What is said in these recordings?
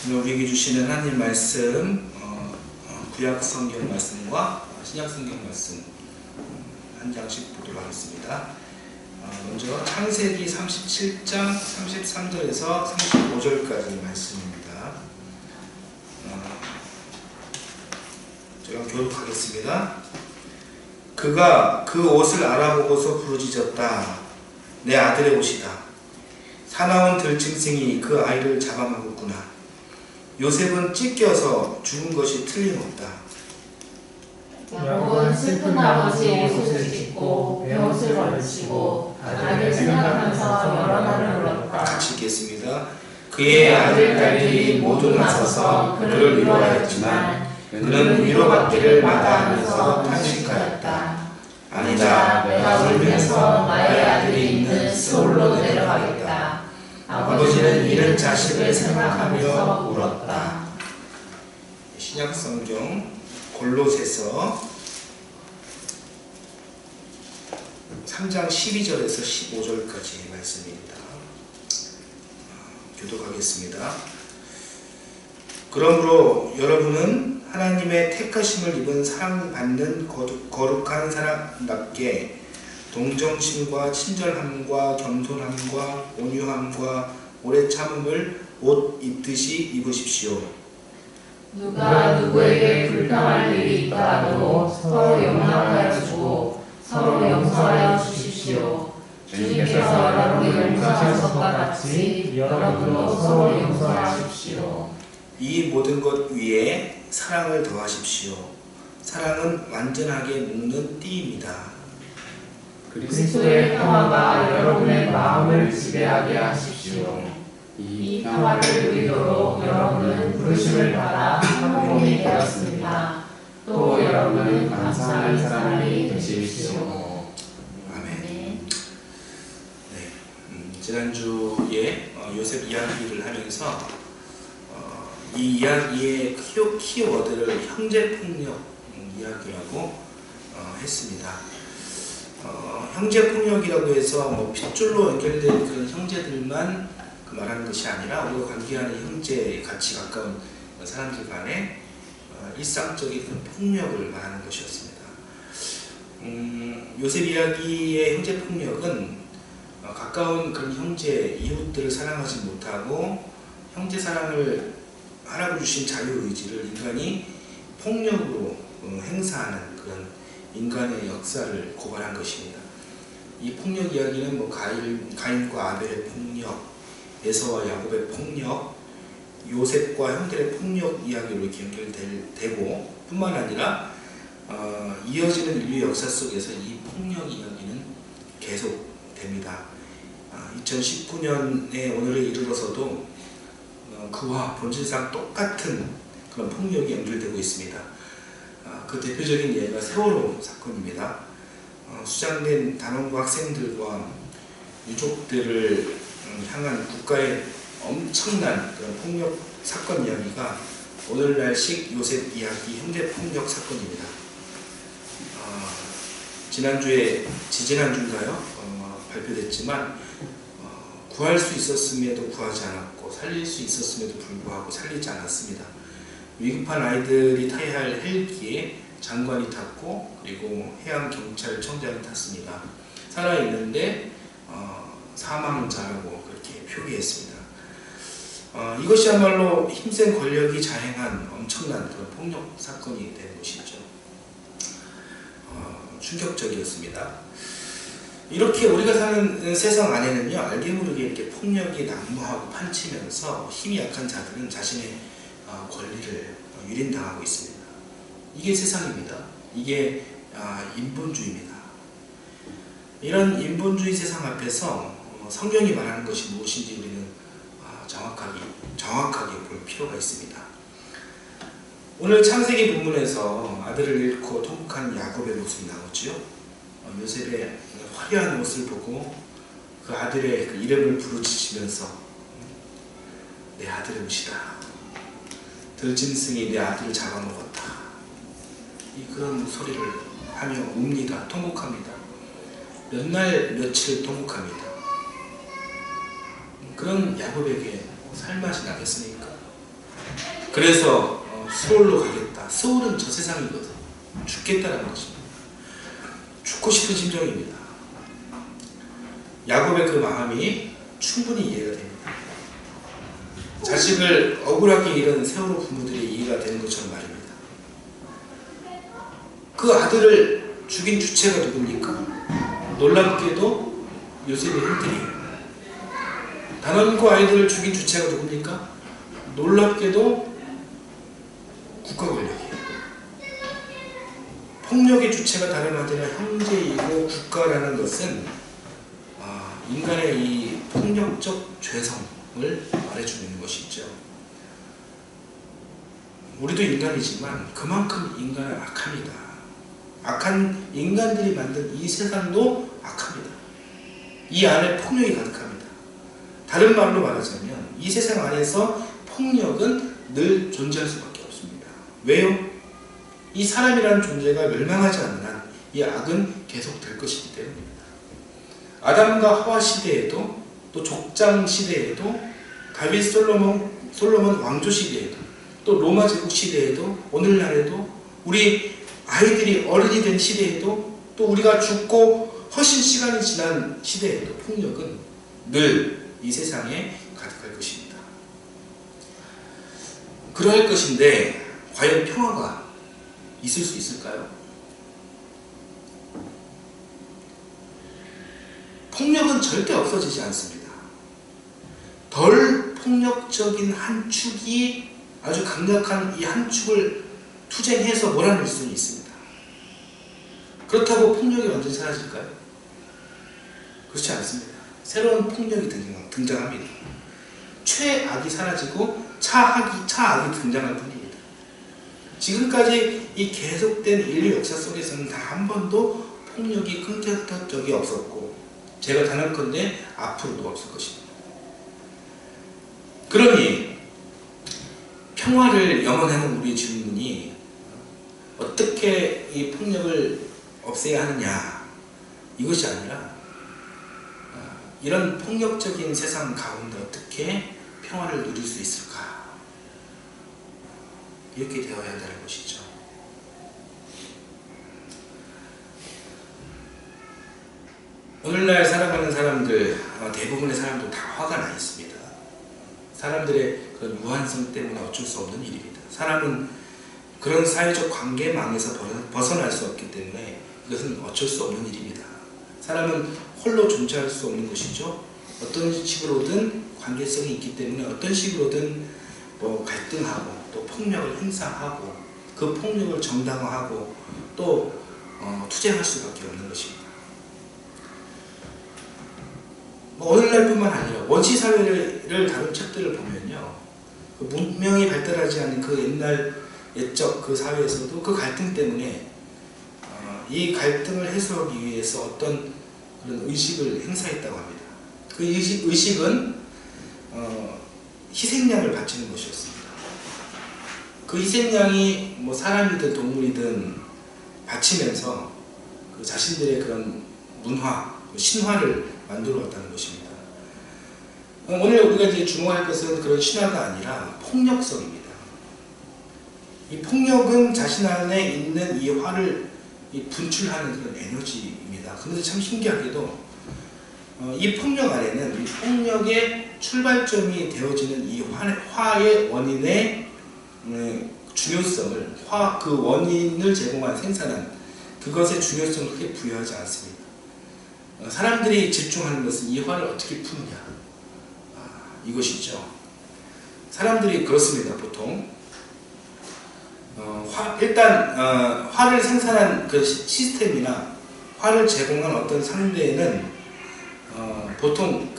오늘 우리에게 주시는 하나님 말씀, 구약 성경 말씀과 신약 성경 말씀 한 장씩 보도록 하겠습니다. 먼저 창세기 37장 33절에서 35절까지 말씀입니다. 제가 교독하겠습니다. 그가 그 옷을 알아보고서 부르짖었다. 내 아들의 옷이다. 사나운 들짐승이 그 아이를 잡아먹었구나. 요셉은 찢겨서 죽은 것이 틀림없다. 야곱은 슬픈 아버지의 옷을 찢고 베옷을 걸치고 아들을 생각하면서 여러 날을 울었다. 같이 읽겠습니다. 그의 아들딸들이 모두 나서서 그를 위로하였지만 그는 위로받기를 마다하면서 탄식하였다. 아니다, 내가 울면서 나의 아들이 있는 스올로 내려가겠다. 아버지는 이른 자식을 생각하면서 울었다. 신약 성경 골로새서 3장 12절에서 15절까지 말씀입니다. 교독하겠습니다. 그러므로 여러분은 하나님의 택하심을 입은 사랑받는 거룩한 사람답게 동정심과 친절함과 겸손함과 온유함과 오래 참음을 옷 입듯이 입으십시오. 누가 누구에게 불평할 일이 있더라도 서로 용납하여 주고 서로 용서하여 주십시오. 주님께서 여러분을 용서하신 것과 같이 여러분도 서로 용서하십시오. 이 모든 것 위에 사랑을 더하십시오. 사랑은 완전하게 묶는 띠입니다. 그리스도의 평화가 여러분의 마음을 지배하게 하십시오. 이 평화를 의도로 여러분은 부르심을 받아 한 몸이 되었습니다. 또 여러분은 감사하는 사람이 되십시오. 아멘. 네. 지난주에 요셉 이야기를 하면서 이 이야기의 키워드를 형제폭력 이야기라고 했습니다. 형제폭력이라고 해서 핏줄로 연결된 그런 형제들만 말하는 것이 아니라 우리가 관계하는 형제에 같이 가까운 사람들 간의 일상적인 그런 폭력을 말하는 것이었습니다. 요셉 이야기의 형제폭력은 가까운 그런 형제, 이웃들을 사랑하지 못하고 형제 사랑을 하라고 주신 자유의지를 인간이 폭력으로 행사하는 그런 인간의 역사를 고발한 것입니다. 이 폭력 이야기는 가인과 아벨의 폭력, 에서와 야곱의 폭력, 요셉과 형들의 폭력 이야기로 이렇게 연결되고 뿐만 아니라 이어지는 인류 역사 속에서 이 폭력 이야기는 계속됩니다. 2019년에 오늘에 이르러서도 그와 본질상 똑같은 그런 폭력이 연결되고 있습니다. 그 대표적인 예가 세월호 사건입니다. 수장된 단원고 학생들과 유족들을 향한 국가의 엄청난 그런 폭력 사건 이야기가 오늘날식 요셉 이야기 형제폭력 사건입니다. 지지난주인가요? 발표됐지만 구할 수 있었음에도 구하지 않았고 살릴 수 있었음에도 불구하고 살리지 않았습니다. 위급한 아이들이 타야 할 헬기에 장관이 탔고 그리고 해양경찰청장이 탔습니다. 살아있는데 사망자라고 그렇게 표기했습니다. 이것이야말로 힘센 권력이 자행한 엄청난 그런 폭력 사건이 된 것이죠. 충격적이었습니다. 이렇게 우리가 사는 세상 안에는요, 알게 모르게 이렇게 폭력이 난무하고 판치면서 힘이 약한 자들은 자신의 권리를 유린당하고 있습니다. 이게 세상입니다. 이게 인본주의입니다. 이런 인본주의 세상 앞에서 성경이 말하는 것이 무엇인지 우리는 정확하게 볼 필요가 있습니다. 오늘 창세기 본문에서 아들을 잃고 통곡하는 야곱의 모습이 나오죠. 요셉의 화려한 옷을 보고 그 아들의 그 이름을 부르짖으면서 내 아들의 옷이다. 들짐승이 내 아들을 잡아먹었다. 그런 소리를 하며 웁니다. 통곡합니다. 몇 날 며칠 통곡합니다. 그런 야곱에게 살맛이 나겠습니까? 그래서 스올로 가겠다. 스올은 저 세상이거든. 죽겠다라는 것입니다. 죽고 싶은 심정입니다. 야곱의 그 마음이 충분히 이해가 됩니다. 자식을 억울하게 잃은 세월호 부모들이 이해가 되는 것처럼 말입니다. 그 아들을 죽인 주체가 누굽니까? 놀랍게도 요셉의 형들이에요. 단원고 아이들을 죽인 주체가 누굽니까? 놀랍게도 국가 권력이에요. 폭력의 주체가 다름 아니라 형제이고 국가라는 것은 인간의 이 폭력적 죄성을 말해주고 있는 것이죠. 우리도 인간이지만 그만큼 인간은 악합니다. 악한 인간들이 만든 이 세상도 악합니다. 이 안에 폭력이 가득합니다. 다른 말로 말하자면 이 세상 안에서 폭력은 늘 존재할 수밖에 없습니다. 왜요? 이 사람이라는 존재가 멸망하지 않는 한 이 악은 계속될 것이기 때문입니다. 아담과 하와 시대에도 또 족장 시대에도 다윗 솔로몬 왕조 시대에도 또 로마 제국 시대에도 오늘날에도 우리 아이들이 어른이 된 시대에도 또 우리가 죽고 훨씬 시간이 지난 시대에도 폭력은 늘 이 세상에 가득할 것입니다. 그럴 것인데 과연 평화가 있을 수 있을까요? 폭력은 절대 없어지지 않습니다. 덜 폭력적인 한 축이 아주 강력한 이 한 축을 투쟁해서 몰아낼 수는 있습니다. 그렇다고 폭력이 완전히 사라질까요? 그렇지 않습니다. 새로운 폭력이 등장합니다. 최악이 사라지고 차악이 등장할 뿐입니다. 지금까지 이 계속된 인류 역사 속에서는 단 한 번도 폭력이 끊겼던 적이 없었고 제가 단언컨대 앞으로도 없을 것입니다. 그러니 평화를 염원하는 우리의 질문이 어떻게 이 폭력을 없애야 하느냐 이것이 아니라 이런 폭력적인 세상 가운데 어떻게 평화를 누릴 수 있을까 이렇게 되어야 한다는 것이죠. 오늘날 살아가는 사람들 대부분의 사람들 다 화가 나 있습니다. 사람들의 그런 무한성 때문에 어쩔 수 없는 일입니다. 사람은 그런 사회적 관계망에서 벗어날 수 없기 때문에 이것은 어쩔 수 없는 일입니다. 사람은 홀로 존재할 수 없는 것이죠. 어떤 식으로든 관계성이 있기 때문에 어떤 식으로든 갈등하고 또 폭력을 행사하고 그 폭력을 정당화하고 또 투쟁할 수밖에 없는 것입니다. 오늘날뿐만 아니라 원시사회를 다룬 책들을 보면요, 그 문명이 발달하지 않은 그 옛날 옛적 그 사회에서도 그 갈등 때문에 이 갈등을 해소하기 위해서 어떤 그런 의식을 행사했다고 합니다. 그 의식은 희생양을 바치는 것이었습니다. 그 희생양이 사람이든 동물이든 바치면서 그 자신들의 그런 문화, 신화를 만들어 왔다는 것입니다. 오늘 우리가 이제 주목할 것은 그런 신화가 아니라 폭력성입니다. 이 폭력은 자신 안에 있는 이 화를 분출하는 그런 에너지입니다. 그런데 참 신기하게도 이 폭력 안에는 이 폭력의 출발점이 되어지는 이 화의 원인의 중요성을 그 원인을 제공한 생산한 그것의 중요성을 크게 부여하지 않습니다. 사람들이 집중하는 것은 이 화를 어떻게 푸느냐 이것이죠. 사람들이 그렇습니다. 보통 일단 화를 생산한 그 시스템이나 화를 제공한 어떤 상대는 보통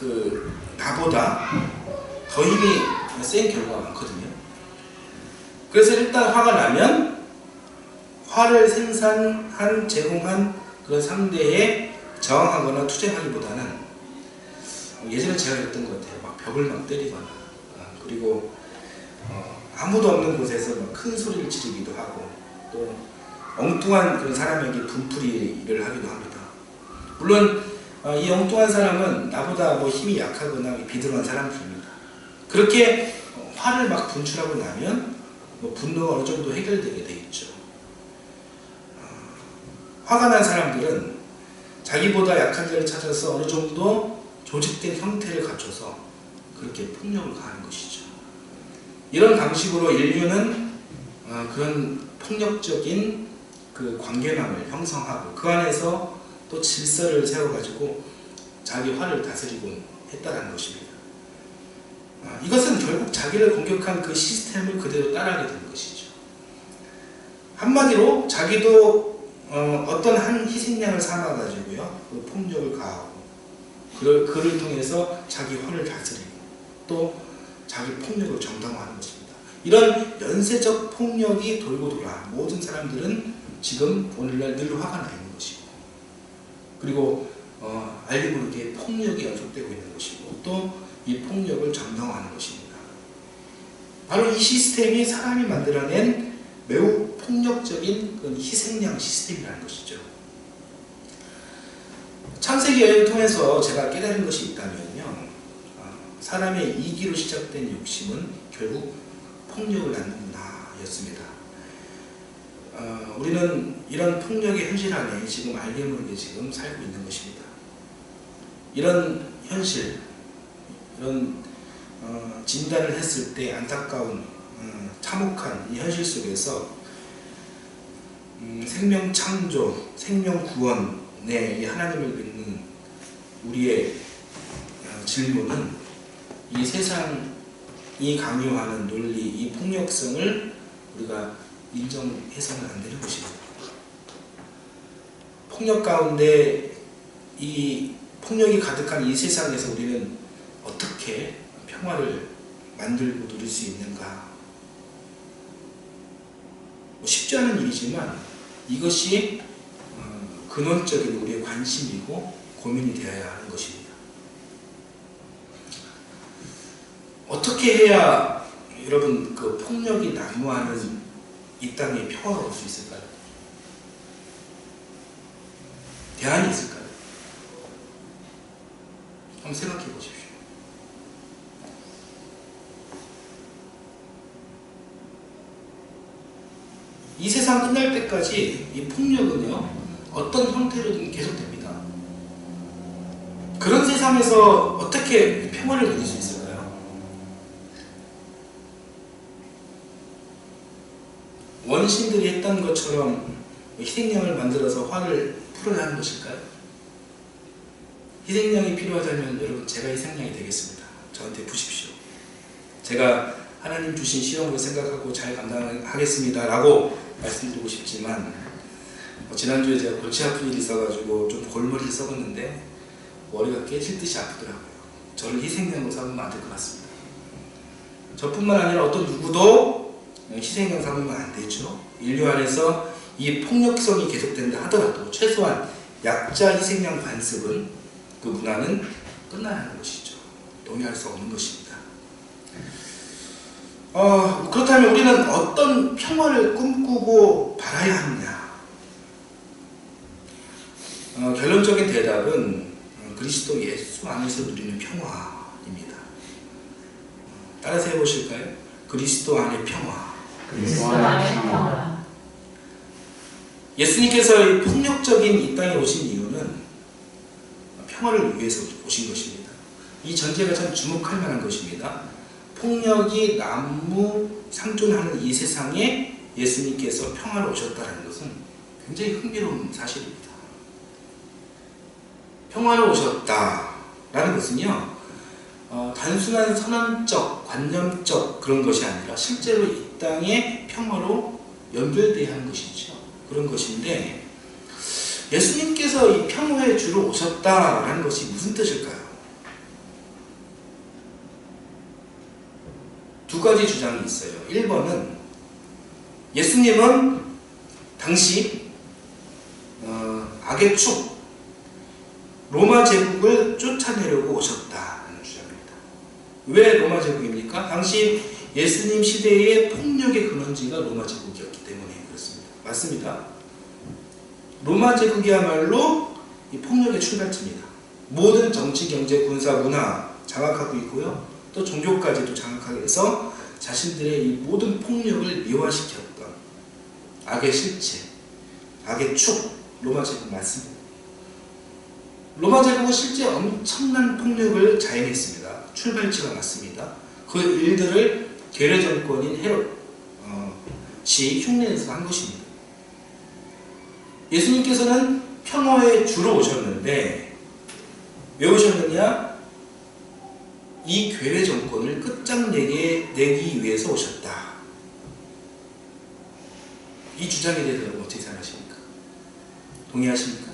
나보다 더 힘이 센 경우가 많거든요. 그래서 일단 화가 나면 화를 생산한 제공한 그런 상대에 저항하거나 투쟁하기보다는 예전에 제가 그랬던 것 같아요. 막 벽을 막 때리거나 그리고 아무도 없는 곳에서 막 큰 소리를 지르기도 하고 또 엉뚱한 그런 사람에게 분풀이를 하기도 합니다. 물론 이 엉뚱한 사람은 나보다 힘이 약하거나 비등한 사람들입니다. 그렇게 화를 막 분출하고 나면 뭐 분노가 어느 정도 해결되게 돼 있죠. 화가 난 사람들은 자기보다 약한 자를 찾아서 어느 정도 조직된 형태를 갖춰서 그렇게 폭력을 가하는 것이죠. 이런 방식으로 인류는 그런 폭력적인 그 관계망을 형성하고 그 안에서 또 질서를 세워가지고 자기 화를 다스리곤 했다는 것입니다. 이것은 결국 자기를 공격한 그 시스템을 그대로 따라하게 되는 것이죠. 한마디로 자기도 어떤 한 희생양을 삼아가지고요, 그 폭력을 가하고 그를 통해서 자기 화를 다스리고 또 자기 폭력을 정당화하는 것입니다. 이런 연쇄적 폭력이 돌고 돌아 모든 사람들은 지금 오늘날 늘 화가 나 있는 것이고, 그리고 알게 모르게 폭력이 연속되고 있는 것이고 또 이 폭력을 정당화하는 것입니다. 바로 이 시스템이 사람이 만들어낸 매우 폭력적인 희생양 시스템이라는 것이죠. 창세기 여행을 통해서 제가 깨달은 것이 있다면요, 사람의 이기로 시작된 욕심은 결국 폭력을 낳는구나 였습니다. 우리는 이런 폭력의 현실 안에 지금 알게 모르게 지금 살고 있는 것입니다. 이런 현실, 이런 진단을 했을 때 안타까운 참혹한 이 현실 속에서 생명 창조, 생명 구원의 이 하나님을 믿는 우리의 질문은 이 세상이 강요하는 논리, 이 폭력성을 우리가 인정해서는 안 되는 것입니다. 폭력 가운데 이 폭력이 가득한 이 세상에서 우리는 어떻게 평화를 만들고 누릴 수 있는가? 쉽지 않은 일이지만 이것이 근원적인 우리의 관심이고 고민이 되어야 하는 것입니다. 어떻게 해야 여러분 그 폭력이 난무하는 이 땅에 평화가 올 수 있을까요? 대안이 있을까요? 한번 생각해 보십시오. 이 세상 끝날 때까지 이 폭력은요, 어떤 형태로든 계속됩니다. 그런 세상에서 어떻게 평화를 누릴 수 있을까요? 원신들이 했던 것처럼 희생양을 만들어서 화를 풀어야 하는 것일까요? 희생양이 필요하다면 여러분, 제가 희생양이 되겠습니다. 저한테 부십시오. 제가 하나님 주신 시험을 생각하고 잘 감당하겠습니다 라고 말씀드리고 싶지만, 지난주에 제가 골치 아픈 일이 있어가지고 좀 골머리를 썩었는데 머리가 깨질 듯이 아프더라고요. 저를 희생양으로 삼으면 안 될 것 같습니다. 저뿐만 아니라 어떤 누구도 희생양 삼으면 안 되죠. 인류 안에서 이 폭력성이 계속된다 하더라도 최소한 약자 희생양 관습은, 그 문화는 끝나야 하는 것이죠. 동의할 수 없는 것입니다. 그렇다면 우리는 어떤 평화를 꿈꾸고 바라야 하느냐? 결론적인 대답은 그리스도 예수 안에서 누리는 평화입니다. 따라서 해보실까요? 그리스도 안의 평화. 그리스도 안의 평화. 예수님께서 이 폭력적인 이 땅에 오신 이유는 평화를 위해서 오신 것입니다. 이 전제가 참 주목할 만한 것입니다. 폭력이 난무상존하는 이 세상에 예수님께서 평화를 오셨다는 것은 굉장히 흥미로운 사실입니다. 평화를 오셨다라는 것은요, 단순한 선언적, 관념적 그런 것이 아니라 실제로 이 땅의 평화로 연결되어야 하는 것이죠. 그런 것인데, 예수님께서 이 평화의 주로 오셨다라는 것이 무슨 뜻일까요? 두 가지 주장이 있어요. 1번은 예수님은 당시 악의 축, 로마 제국을 쫓아내려고 오셨다는 주장입니다. 왜 로마 제국입니까? 당시 예수님 시대의 폭력의 근원지가 로마 제국이었기 때문에 그렇습니다. 맞습니다. 로마 제국이야말로 이 폭력의 출발지입니다. 모든 정치, 경제, 군사, 문화 장악하고 있고요. 또 종교까지도 장악하게 해서 자신들의 이 모든 폭력을 미화시켰던 악의 실체, 악의 축, 로마 제국 맞습니다. 로마 제국은 실제 엄청난 폭력을 자행했습니다. 출발지가 맞습니다. 그 일들을 괴뢰 정권인 헤롯이 흉내내서 한 것입니다. 예수님께서는 평화의 주로 오셨는데 왜 오셨느냐? 이 괴뢰 정권을 끝장내기 위해서 오셨다. 이 주장에 대해서 여러분 어떻게 생각하십니까? 동의하십니까?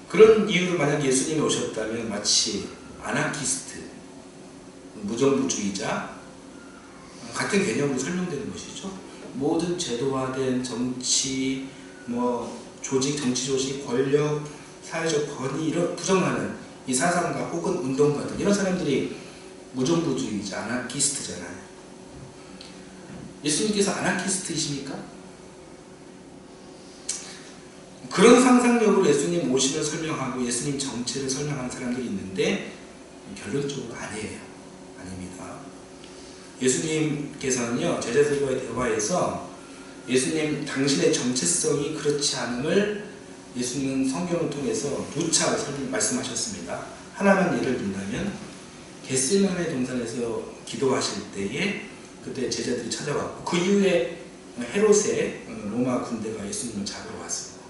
그런 이유로 만약 예수님이 오셨다면 마치 아나키스트, 무정부주의자 같은 개념으로 설명되는 것이죠. 모든 제도화된 정치, 조직, 정치 조직, 권력, 사회적 권위 이런 부정하는 이 사상가 혹은 운동가들 이런 사람들이 무정부주의자, 아나키스트잖아요. 예수님께서 아나키스트이십니까? 그런 상상력으로 예수님 오심을 설명하고 예수님 정체를 설명하는 사람들이 있는데 결론적으로 아니에요. 아닙니다. 예수님께서는요, 제자들과의 대화에서 예수님 당신의 정체성이 그렇지 않음을 예수님은 성경을 통해서 누차 말씀하셨습니다. 하나만 예를 든다면 겟세마네 동산에서 기도하실 때에 그때 제자들이 찾아왔고 그 이후에 헤롯의 로마 군대가 예수님을 잡으러 왔습니다.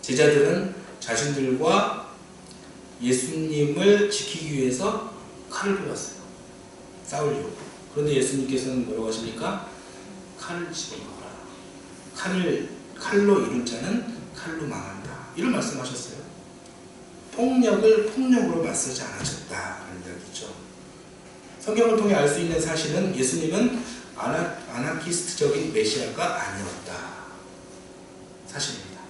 제자들은 자신들과 예수님을 지키기 위해서 칼을 빼왔어요. 싸우려고. 그런데 예수님께서는 뭐라고 하십니까? 칼을 집어넣어라. 칼로 이룰 자는 칼로 망한다. 이런 말씀하셨어요. 폭력을 폭력으로 맞서지 않으셨다는 이야기죠. 성경을 통해 알 수 있는 사실은 예수님은 아나키스트적인 메시아가 아니었다. 사실입니다.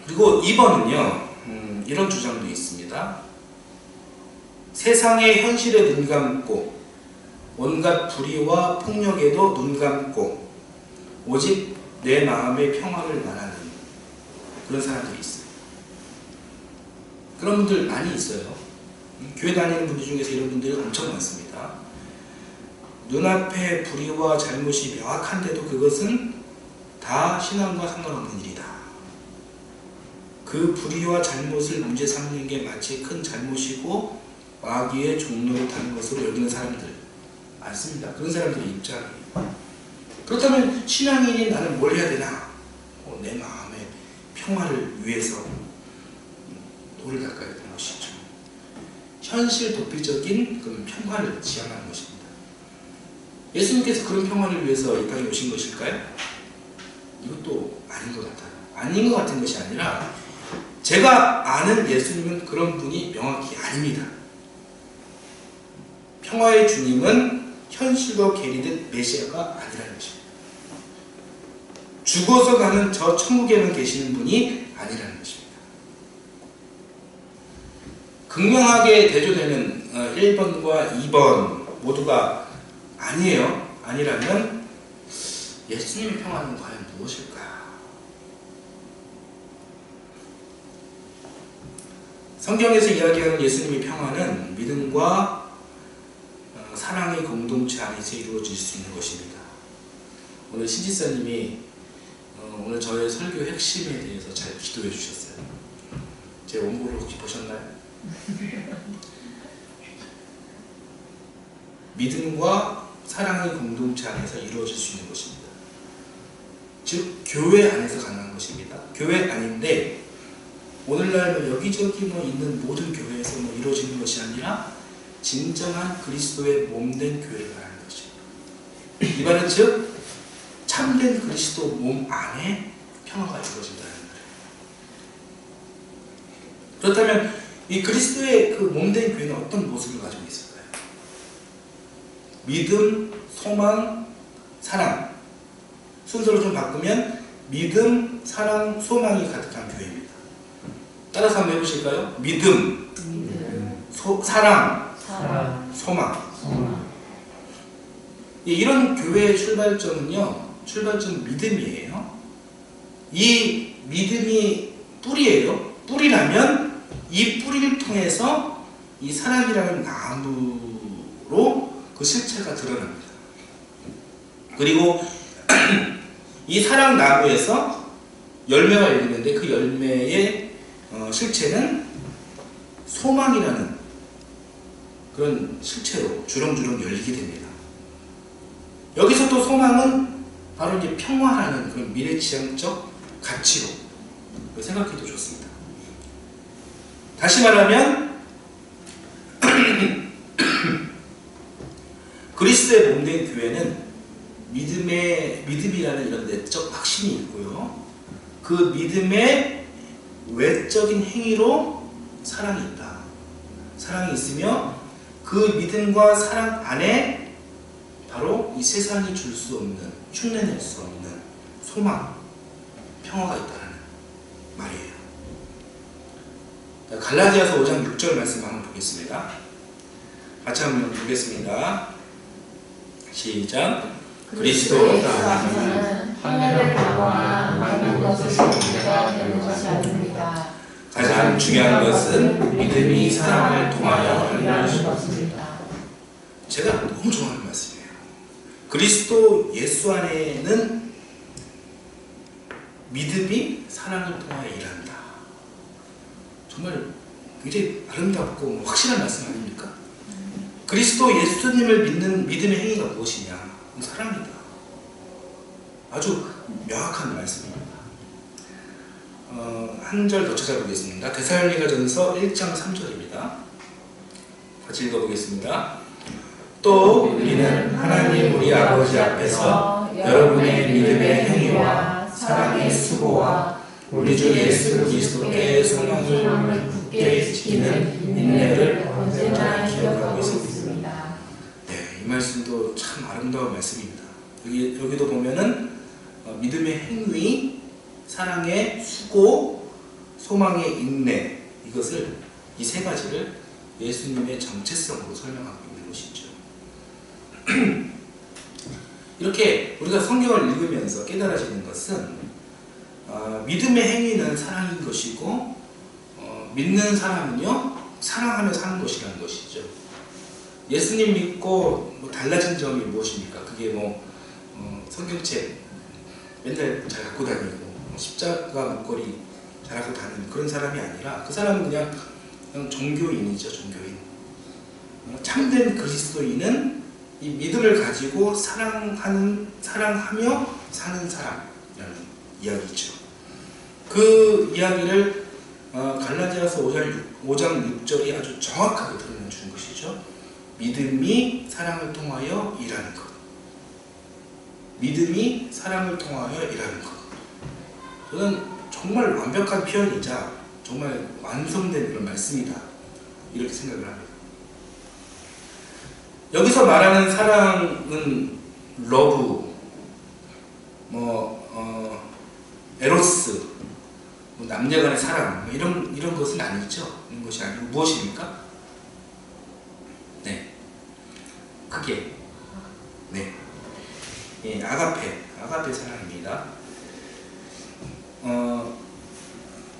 그리고 2번은요, 이런 주장도 있습니다. 세상의 현실에 눈 감고 온갖 불의와 폭력에도 눈 감고 오직 내 마음의 평화를 말하는 그런 사람들이 있어요. 그런 분들 많이 있어요. 교회 다니는 분들 중에서 이런 분들이 엄청 많습니다. 눈앞에 불의와 잘못이 명확한데도 그것은 다 신앙과 상관없는 일이다. 그 불의와 잘못을 문제 삼는 게 마치 큰 잘못이고 마귀의 종로를 타는 것으로 여기는 사람들 많습니다. 그런 사람들의 입장이에요. 그렇다면 신앙인이 나는 뭘 해야 되나? 내 마음의 평화를 위해서 돌을 닦아야 되는 것이죠. 현실 도피적인 그런 평화를 지향하는 것입니다. 예수님께서 그런 평화를 위해서 이 땅에 오신 것일까요? 이것도 아닌 것 같아요. 아닌 것 같은 것이 아니라 제가 아는 예수님은 그런 분이 명확히 아닙니다. 평화의 주님은 현실과 괴리된 메시아가 아니라는 것입니다. 죽어서 가는 저 천국에만 계시는 분이 아니라는 것입니다. 극명하게 대조되는 1번과 2번 모두가 아니에요. 아니라면 예수님의 평화는 과연 무엇일까? 성경에서 이야기하는 예수님의 평화는 믿음과 사랑의 공동체 안에서 이루어질 수 있는 것입니다. 오늘 신지사님이 오늘 저의 설교 핵심에 대해서 잘 기도해 주셨어요. 제 원고를 혹시 보셨나요? 믿음과 사랑의 공동체 안에서 이루어질 수 있는 것입니다. 즉 교회 안에서 가능한 것입니다. 교회 아닌데 오늘날 여기저기 있는 모든 교회에서 이루어지는 것이 아니라 진정한 그리스도의 몸된 교회를 말하는 것입니다. 이 말은 즉 참된 그리스도 몸 안에 평화가 이루어진다는 거예요. 그렇다면 이 그리스도의 그 몸된 교회는 어떤 모습을 가지고 있을까요? 믿음, 소망, 사랑. 순서를 좀 바꾸면 믿음, 사랑, 소망이 가득한 교회입니다. 따라서 한번 해보실까요? 믿음, 사랑, 소망. 이런 교회의 출발점은요, 출발점 믿음이에요. 이 믿음이 뿌리예요. 뿌리라면 이 뿌리를 통해서 이 사랑이라는 나무로 그 실체가 드러납니다. 그리고 이 사랑 나무에서 열매가 열리는데 그 열매의 실체는 소망이라는 그런 실체로 주렁주렁 열리게 됩니다. 여기서 또 소망은 바로 이제 평화라는 그런 미래지향적 가치로 생각해도 좋습니다. 다시 말하면 그리스도의 몸된 교회는 믿음이라는 이런 내적 확신이 있고요. 그 믿음의 외적인 행위로 사랑이 있다. 사랑이 있으며 그 믿음과 사랑 안에 바로 이 세상이 줄 수 없는, 흉내낼 수 없는 소망, 평화가 있다는 말이에요. 갈라디아서 5장 6절 말씀 한번 보겠습니다. 같이 한번 보겠습니다. 시작. 그리스도 안에서는 하늘을 가거나 많은 것을 문제가 되는 것이 아닙니다. 가장 중요한 것은 믿음이 사랑을 통하여 일하는 것입니다. 제가 너무 좋아하는 말씀이에요. 그리스도 예수 안에는 믿음이 사랑을 통하여 일한다. 정말 굉장히 아름답고 확실한 말씀 아닙니까? 그리스도 예수님을 믿는 믿음의 행위가 무엇이냐? 사랑이다. 아주 명확한 말씀입니다. 한 절 더 찾아보겠습니다. 데살로니가전서 1장 3절입니다. 같이 읽어보겠습니다. 또 우리는 하나님 우리 아버지 앞에서 여러분의 믿음의 행위와 사랑의 수고와 우리 주 예수 그리스도께 소망을 굳게 지키는 인내를 언제나 기억하고 있습니다. 네, 이 말씀도 참 아름다운 말씀입니다. 여기도 보면은 믿음의 행위, 사랑의 수고, 소망의 인내, 이것을 이 세 가지를 예수님의 정체성으로 설명하고 있는 것이죠. 이렇게 우리가 성경을 읽으면서 깨달아지는 것은 믿음의 행위는 사랑인 것이고 믿는 사람은요 사랑하며 사는 것이라는 것이죠. 예수님 믿고 달라진 점이 무엇입니까? 그게 성경책 맨날 잘 갖고 다니고 십자가 목걸이 잘 갖고 다니는 그런 사람이 아니라 그 사람은 그냥 종교인이죠. 종교인. 참된 그리스도인은 이 믿음을 가지고 사랑하며 사는 사람이라는 이야기죠. 그 이야기를 갈라디아서 5장 6절이 아주 정확하게 드러내 주는 것이죠. 믿음이 사랑을 통하여 일하는 것. 믿음이 사랑을 통하여 일하는 것. 저는 정말 완벽한 표현이자 정말 완성된 그런 말씀이다. 이렇게 생각을 합니다. 여기서 말하는 사랑은 러브, 에로스, 남녀간의 사랑 이런 것은 아니죠. 이런 것이 아니고 무엇입니까? 네, 크게 네, 예, 아가페 사랑입니다.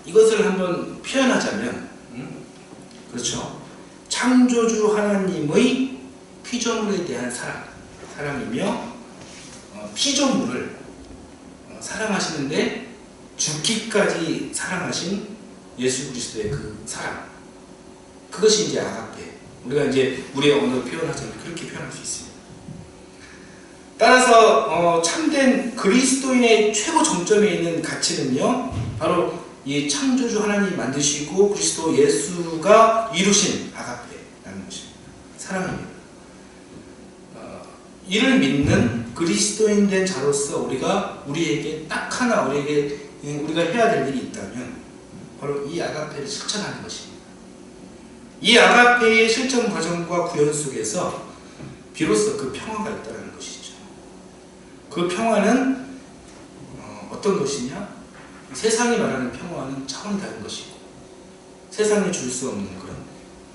이것을 한번 표현하자면, 그렇죠. 창조주 하나님의 피조물에 대한 사랑이며 피조물을 사랑하시는데 죽기까지 사랑하신 예수 그리스도의 그 사랑, 그것이 이제 아가페. 우리가 이제 우리의 언어로 표현하자면 그렇게 표현할 수 있습니다. 따라서 참된 그리스도인의 최고 정점에 있는 가치는요, 바로 이 창조주 하나님이 만드시고 그리스도 예수가 이루신 아가페라는 것입니다. 사랑입니다. 이를 믿는 그리스도인 된 자로서 우리에게 딱 하나 우리가 해야 될 일이 있다면 바로 이 아가페를 실천하는 것입니다. 이 아가페의 실천 과정과 구현 속에서 비로소 그 평화가 있다는 것이죠. 그 평화는 어떤 것이냐? 세상이 말하는 평화는 차원이 다른 것이고 세상에 줄 수 없는 그런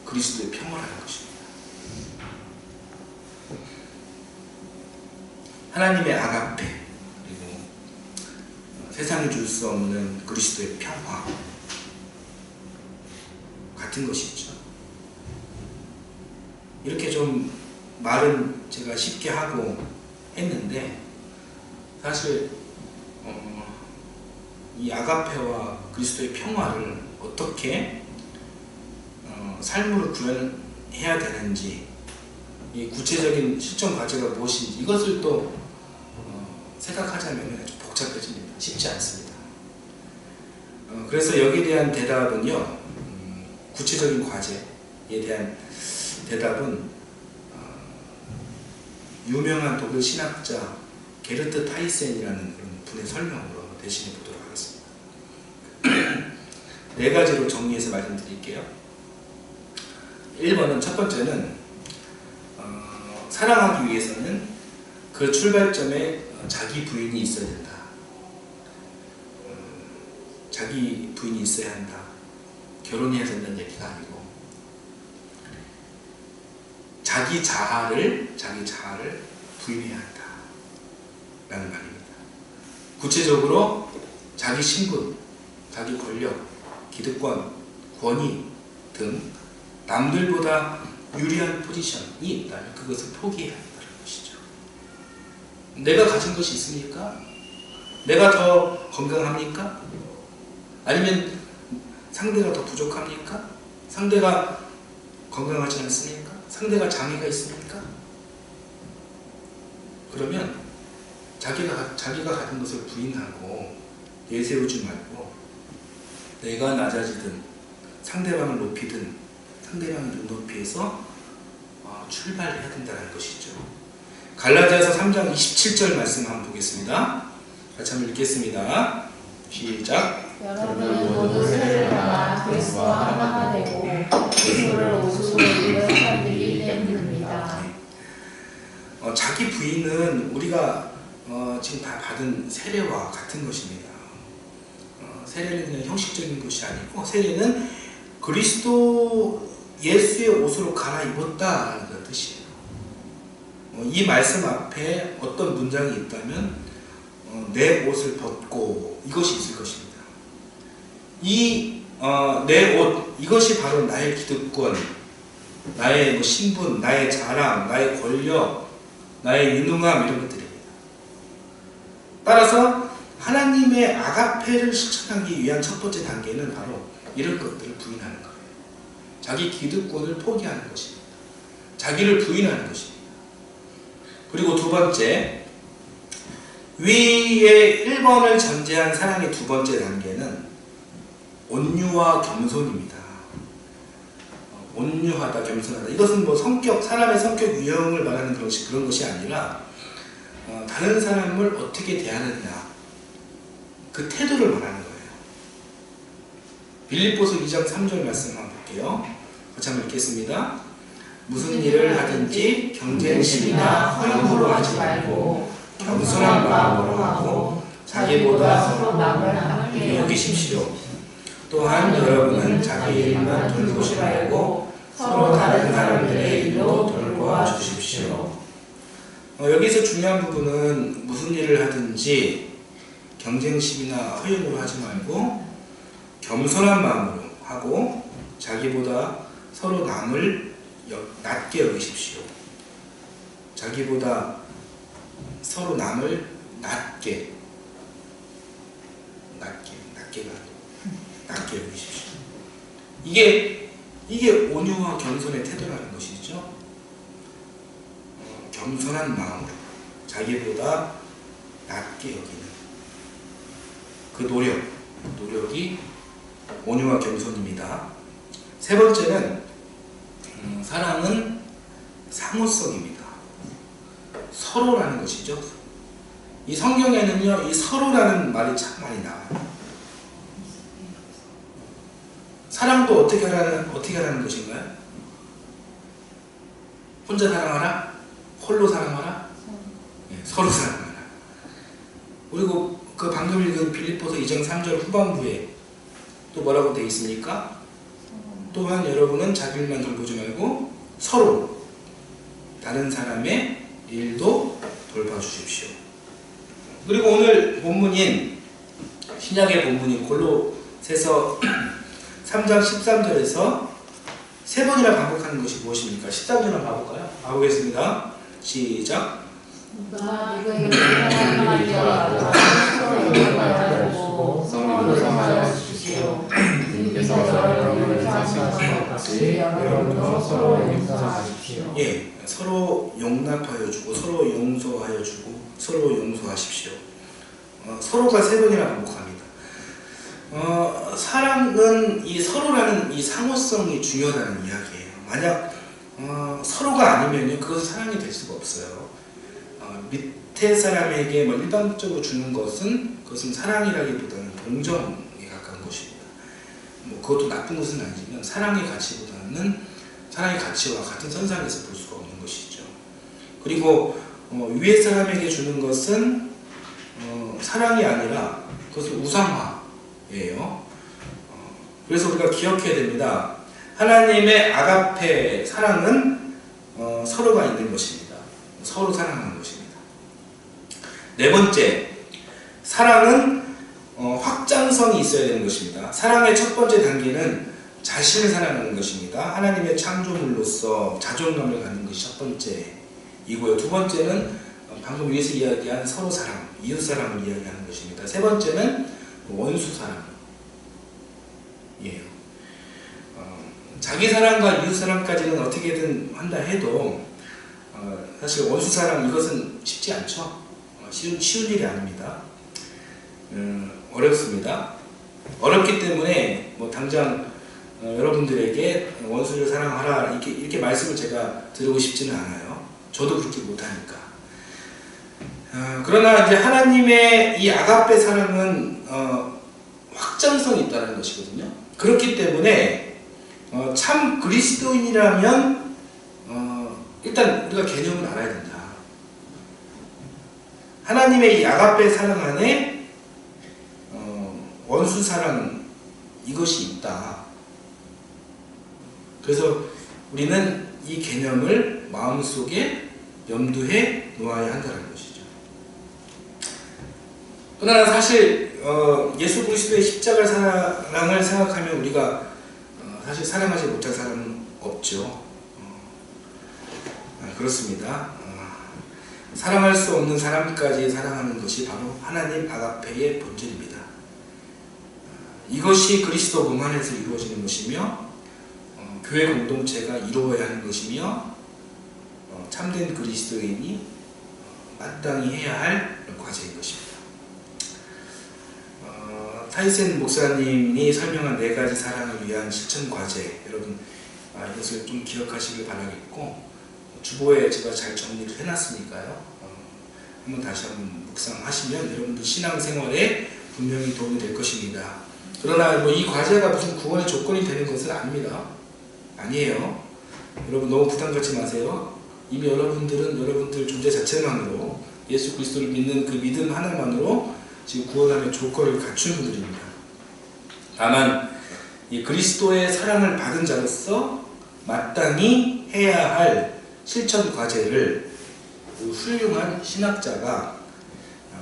그리스도의 평화라는 것입니다. 하나님의 아가페, 그리고 세상에 줄 수 없는 그리스도의 평화 같은 것이죠. 이렇게 좀 말은 제가 쉽게 하고 했는데 사실 이 아가페와 그리스도의 평화를 어떻게 삶으로 구현해야 되는지, 이 구체적인 실천 과제가 무엇인지 이것을 또 생각하자면 좀 복잡해집니다. 쉽지 않습니다. 그래서 여기에 대한 대답은요, 구체적인 과제에 대한 대답은 유명한 독일 신학자 게르트 타이센이라는 그런 분의 설명으로 대신해 보도록 하겠습니다. 네 가지로 정리해서 말씀드릴게요. 1번은, 첫 번째는 사랑하기 위해서는 그 출발점에 자기 부인이 있어야 된다. 자기 부인이 있어야 한다. 결혼해야 된다는 얘기가 아니고 자기 자아를 부인해야 한다 라는 말입니다. 구체적으로 자기 신분, 자기 권력, 기득권, 권위 등 남들보다 유리한 포지션이 있다면 그것을 포기해야 한다는 것이죠. 내가 가진 것이 있습니까? 내가 더 건강합니까? 아니면 상대가 더 부족합니까? 상대가 건강하지 않습니까? 상대가 장애가 있습니까? 그러면 자기가 가진 것을 부인하고 내세우지 말고 내가 낮아지든 상대방을 높이든 상대방의 눈높이에서 출발해야 된다는 것이죠. 갈라디아서 3장 27절 말씀 한번 보겠습니다. 같이 한번 읽겠습니다. 시작. 여러분은 모두 세례를 받아 그리스도와 하나가 되고 그리스도를 옷으로 입은 사람들이 때문입니다. 자기 부인은 우리가 지금 다 받은 세례와 같은 것입니다. 세례는 그냥 형식적인 것이 아니고 세례는 그리스도 예수의 옷으로 갈아입었다는 그런 뜻이에요. 이 말씀 앞에 어떤 문장이 있다면 내 옷을 벗고 이것이 있을 것입니다. 이 내 옷, 이것이 바로 나의 기득권, 나의 신분, 나의 자랑, 나의 권력, 나의 유능함 이런 것들입니다. 따라서 하나님의 아가페를 실천하기 위한 첫 번째 단계는 바로 이런 것들을 부인하는 거예요. 자기 기득권을 포기하는 것입니다. 자기를 부인하는 것입니다. 그리고 두 번째, 위에 1번을 전제한 사랑의 두 번째 단계는 온유와 겸손입니다. 온유하다, 겸손하다. 이것은 뭐 사람의 성격 유형을 말하는 그런 것이 아니라 다른 사람을 어떻게 대하느냐, 그 태도를 말하는 거예요. 빌립보서 2장 3절 말씀 한번 볼게요. 같이 한번 읽겠습니다. 무슨 일을 하든지 경쟁심이나 허용으로 하지 말고 겸손한 마음으로 하고 자기보다 서로 남을 함께 여기십시오. 또한 여러분은 자기 일만 돌보지 말고 서로 다른 사람들의 일도 돌보아 주십시오. 여기서 중요한 부분은 무슨 일을 하든지 경쟁심이나 허용으로 하지 말고 겸손한 마음으로 하고 자기보다 서로 남을 낮게 여기십시오. 자기보다 서로 남을 낮게 여기십시오. 이게 온유와 겸손의 태도라는 것이죠. 겸손한 마음으로 자기보다 낮게 여기는 그 노력이 온유와 겸손입니다. 세 번째는 사랑은 상호성입니다. 서로라는 것이죠. 이 성경에는요, 이 서로라는 말이 참 많이 나와요. 사랑도 어떻게 하라는 것인가요? 혼자 사랑하라? 홀로 사랑하라? 네, 서로 사랑하라. 그리고 그 방금 읽은 빌립보서 2장 3절 후반부에 또 뭐라고 되어 있습니까? 또한 여러분은 자기 일만 돌보지 말고 서로 다른 사람의 일도 돌봐주십시오. 그리고 오늘 본문인 신약의 본문인 골로새서 3장 13절에서 3번이나 반복하는 것이 무엇입니까? 13절 한번 봐볼까요? 가보겠습니다. 시작. 누가 누구에게 불평하는 말이여 서로 인정하고 서로 용서하여 주십시오. 주님께서 여러분을 사하신 것 같이 여러분도 서로 용서하십시오. 예, 서로 용납하여 주고 서로 용서하여 주고 서로 용서하십시오. 서로가 3번이나 반복합니다. 사랑은 이 서로라는 이 상호성이 중요하다는 이야기예요. 만약 서로가 아니면요, 그것은 사랑이 될 수가 없어요. 밑에 사람에게 뭐 일방적으로 주는 것은 그것은 사랑이라기보다는 동정에 가까운 것입니다. 뭐 그것도 나쁜 것은 아니지만 사랑의 가치보다는 사랑의 가치와 같은 선상에서 볼 수가 없는 것이죠. 그리고 위에 사람에게 주는 것은 사랑이 아니라 그것은 우상화예요. 그래서 우리가 기억해야 됩니다. 하나님의 아가페 사랑은 서로가 있는 것입니다. 서로 사랑하는 것입니다. 4번째, 사랑은 확장성이 있어야 되는 것입니다. 사랑의 첫 번째 단계는 자신을 사랑하는 것입니다. 하나님의 창조물로서 자존감을 갖는 것이 첫 번째이고요. 2번째는 방금 위에서 이야기한 서로 사랑, 이웃 사랑을 이야기하는 것입니다. 3번째는 원수 사랑이에요. 자기 사랑과 이웃 사랑까지는 어떻게든 한다 해도 사실 원수 사랑 이것은 쉽지 않죠. 쉬운 일이 아닙니다. 어렵습니다. 어렵기 때문에 뭐 당장 여러분들에게 원수를 사랑하라 이렇게 말씀을 제가 드리고 싶지는 않아요. 저도 그렇게 못하니까. 그러나 이제 하나님의 이 아가페 사랑은 확장성이 있다는 것이거든요. 그렇기 때문에 참 그리스도인이라면 일단 우리가 개념을 알아야 된다. 하나님의 이 아가페 사랑 안에 원수 사랑 이것이 있다. 그래서 우리는 이 개념을 마음속에 염두에 놓아야 한다는 것이죠. 그러나 사실 예수 그리스도의 십자가 사랑을 생각하면 우리가 사실 사랑하지 못할 사람은 없죠. 그렇습니다. 사랑할 수 없는 사람까지 사랑하는 것이 바로 하나님 아가페의 본질입니다. 이것이 그리스도 몸 안에서 이루어지는 것이며 교회 공동체가 이루어야 하는 것이며 참된 그리스도인이 마땅히 해야 할 과제인 것입니다. 타이센 목사님이 설명한 4가지 사랑을 위한 실천 과제, 여러분 이것을 좀 기억하시길 바라겠고, 주보에 제가 잘 정리를 해놨으니까요. 한번 다시 한번 묵상하시면 여러분들 신앙생활에 분명히 도움이 될 것입니다. 그러나 뭐 이 과제가 무슨 구원의 조건이 되는 것은 아닙니다. 아니에요. 여러분 너무 부담 갖지 마세요. 이미 여러분들 존재 자체만으로 예수 그리스도를 믿는 그 믿음 하나만으로 지금 구원하는 조건을 갖춘 분들입니다. 다만 이 그리스도의 사랑을 받은 자로서 마땅히 해야 할 실천 과제를 그 훌륭한 신학자가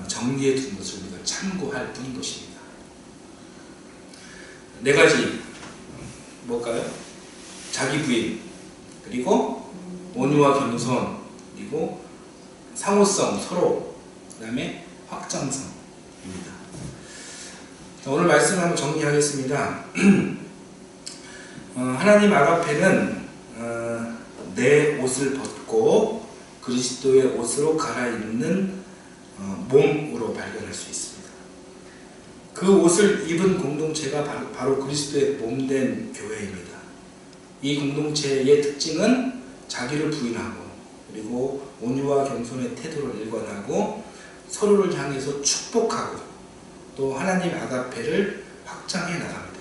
정리해 둔 것을 우리가 참고할 뿐인 것입니다. 4가지 뭘까요? 자기 부인, 그리고 온유와 겸손, 그리고 상호성, 서로, 그 다음에 확장성입니다. 자, 오늘 말씀 한번 정리하겠습니다. 하나님 아가페는 내 옷을 벗고 그리스도의 옷으로 갈아입는 몸으로 발견할 수 있습니다. 그 옷을 입은 공동체가 바로 그리스도의 몸된 교회입니다. 이 공동체의 특징은 자기를 부인하고 그리고 온유와 겸손의 태도를 일관하고 서로를 향해서 축복하고 또 하나님 아가페를 확장해 나갑니다.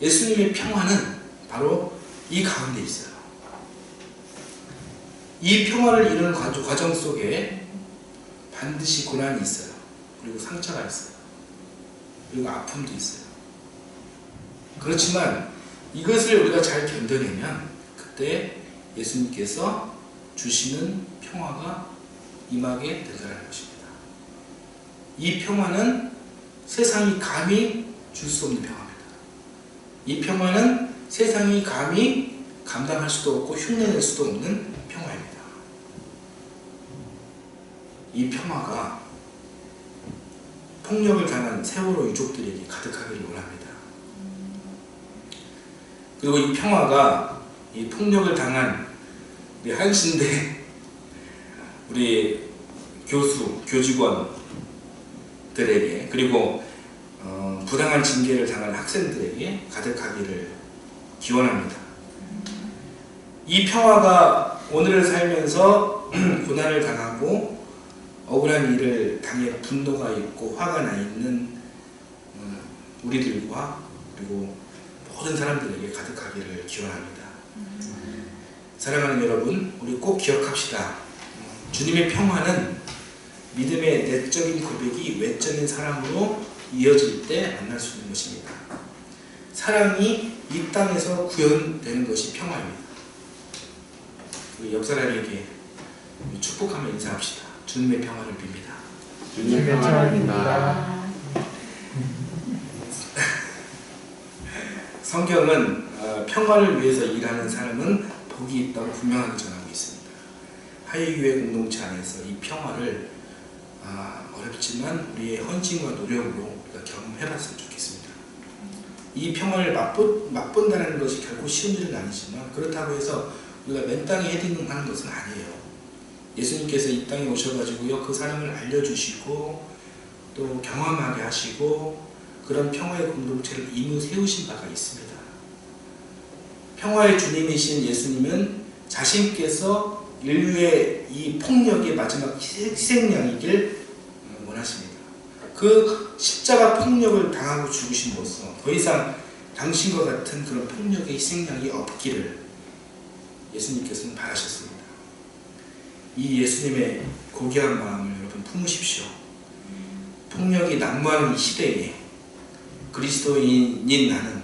예수님의 평화는 바로 이 가운데 있어요. 이 평화를 이루는 과정 속에 반드시 고난이 있어요. 그리고 상처가 있어요. 그리고 아픔도 있어요. 그렇지만 이것을 우리가 잘 견뎌내면 그때 예수님께서 주시는 평화가 임하게 된다는 것입니다. 이 평화는 세상이 감히 줄 수 없는 평화입니다. 이 평화는 세상이 감히 감당할 수도 없고 흉내낼 수도 없는 평화입니다. 이 평화가 폭력을 당한 세월호 유족들에게 가득하기를 원합니다. 그리고 이 평화가 이 폭력을 당한 우리 한신대 우리 교수, 교직원들에게 그리고 부당한 징계를 당한 학생들에게 가득하기를 기원합니다. 이 평화가 오늘을 살면서 고난을 당하고 억울한 일을 당해 분노가 있고 화가 나 있는 우리들과 그리고 모든 사람들에게 가득하기를 기원합니다. 사랑하는 여러분, 우리 꼭 기억합시다. 주님의 평화는 믿음의 내적인 고백이 외적인 사랑으로 이어질 때 만날 수 있는 것입니다. 사랑이 이 땅에서 구현되는 것이 평화입니다. 우리 옆 사람에게 축복하며 인사합시다. 주님의 평화를 빕니다. 주님의 평화를 빕니다. 성경은 평화를 위해서 일하는 사람은 복이 있다고 분명하게 전하고 있습니다. 하이교회 공동체 안에서 이 평화를 어렵지만 우리의 헌신과 노력으로 우리가 경험해봤으면 좋겠습니다. 이 평화를 맛본다는 것이 결코 쉬운 일은 아니지만 그렇다고 해서 우리가 맨 땅에 헤딩하는 것은 아니에요. 예수님께서 이 땅에 오셔가지고요, 그 사랑을 알려주시고 또 경험하게 하시고 그런 평화의 공동체를 이루 세우신 바가 있습니다. 평화의 주님이신 예수님은 자신께서 인류의 이 폭력의 마지막 희생양이길 원하십니다. 그 십자가 폭력을 당하고 죽으심으로써 더 이상 당신과 같은 그런 폭력의 희생양이 없기를 예수님께서는 바라셨습니다. 이 예수님의 고귀한 마음을 여러분 품으십시오. 폭력이 난무하는 이 시대에 그리스도인인 나는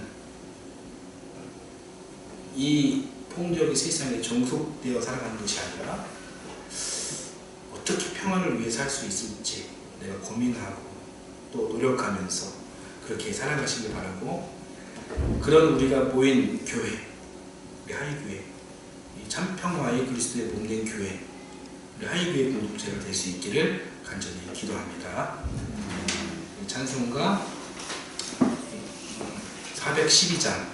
이 폭력의 세상에 종속되어 살아가는 것이 아니라 어떻게 평화를 위해 살 수 있을지 내가 고민하고 또 노력하면서 그렇게 살아가시길 바라고, 그런 우리가 모인 교회, 우리 하이교회, 이 참평화의 그리스도의 몸된 교회, 우리 하이교회 공동체가 될 수 있기를 간절히 기도합니다. 찬송가 412장